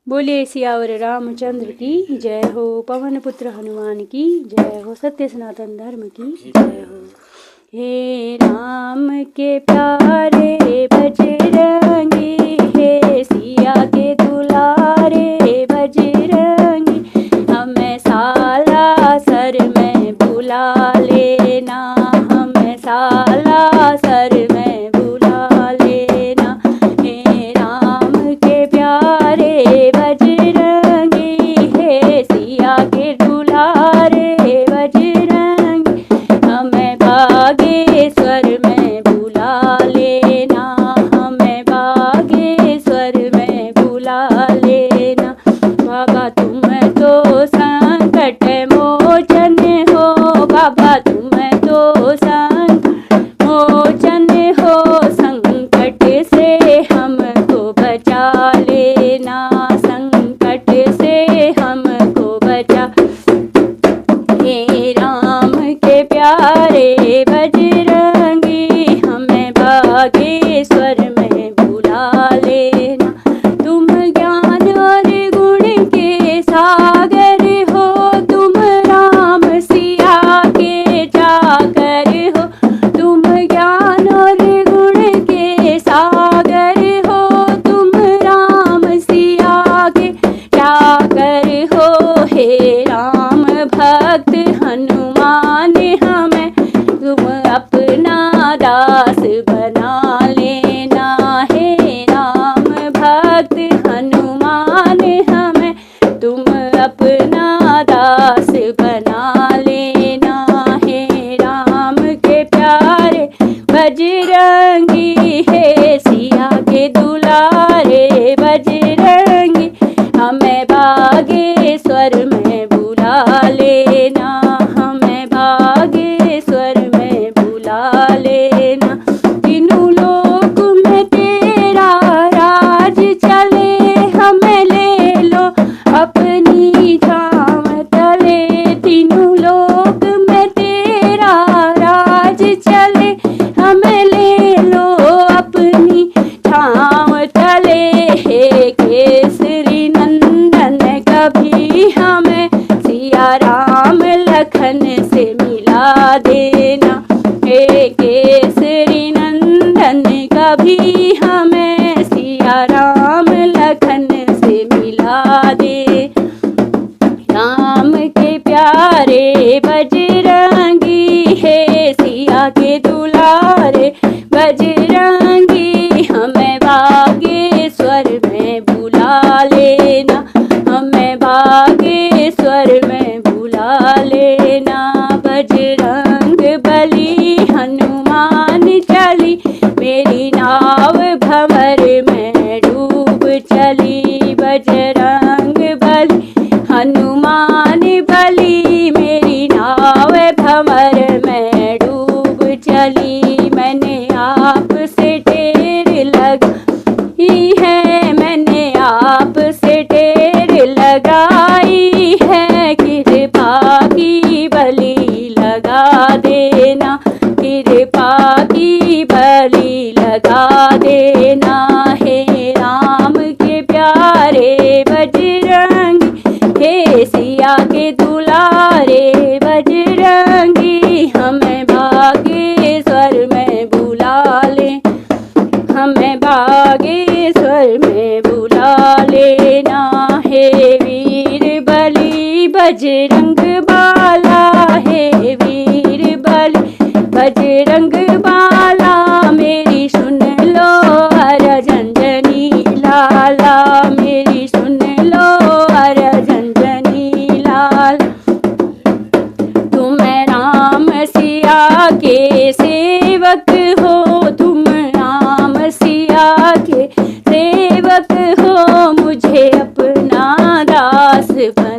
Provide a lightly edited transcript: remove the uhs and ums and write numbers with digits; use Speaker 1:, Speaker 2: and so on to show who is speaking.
Speaker 1: बोलिए सियावर रामचंद्र की जय हो। पवन पुत्र हनुमान की जय हो। सत्य सनातन धर्म की जय हो। हे राम के प्यारे बजरंगी, हे सिया के दुलारे बजरंगी, हमें साला सर में बुला लेना, हमें साला सर में बुला लेना। हे राम के प्यारे बजरंगी, हे सिया के दुलारे बजरंगी, हमें बागेश्वर में बुला लेना, हमें बागेश्वर में बुला लेना। बाबा तुम तो संकट मोचन हो, बाबा तुम तो संकट मोचन हो, संकट से हमको बचा लेना, संकट से हमको बचा। हे राम के प्यारे बजरंगी, हमें बागेश्वर में बुला लेना। तुम ज्ञान और गुण के सागर हो, तुम राम सिया के चाकर हो, तुम ज्ञान और गुण के सागर हो, तुम राम सिया के चाकर हो। हे राम भक्त हनुमान, हमें तुम अपना दास बना लेना। हे राम भक्त हनुमान, हमें तुम अपना दास बना लेना। हे राम के प्यारे बजरंगी, हे सिया के दुलारे बजरंगी, हमें बागेश्वर में बुला लेना, हमें बागेश्वर में बुला लेना। तीनों लोक में तेरा राज चले, हमें ले लो अपनी छाँव तले। तीनों लोक में तेरा राज चले, हमें ले लो अपनी छाँव तले। हे केसरी नंदन कभी हमें सिया राम लखन से मिला देना। हे केसरी नंदन कभी हमें सिया राम लखन से मिला दे। राम के प्यारे बजरंगी, हे सिया के दुलारे बजरंगी, हमें बागेश्वर में बुला लेना, हमें बागेश्वर में बुला लेना। बजरंग बली हनुमान चली, मेरी नाव भंवर में डूब चली। बजरंग बली हनुमान बली, मेरी नाव भंवर में डूब चली। मैंने आपसे टेर लगाई है, मैंने आपसे टेर लगाई है, कृपा की बलि लगा देना, कृपा की बलि लगा देना। हे राम के प्यारे बजरंगी, हे सिया के दुलारे बजरंगी, हमें बागेश्वर में बुला ले, हमें बागेश्वर में बुला लेना। हे वीर बली बजरंग बाला, हे वीर बली बजरंग बाला, मेरी सुन लो अरजंजनी लाला, मेरी सुन लो अरजंजनी लाल। तुम राम सिया के सेवक हो, तुम राम सिया के सेवक हो, मुझे अपना दास बना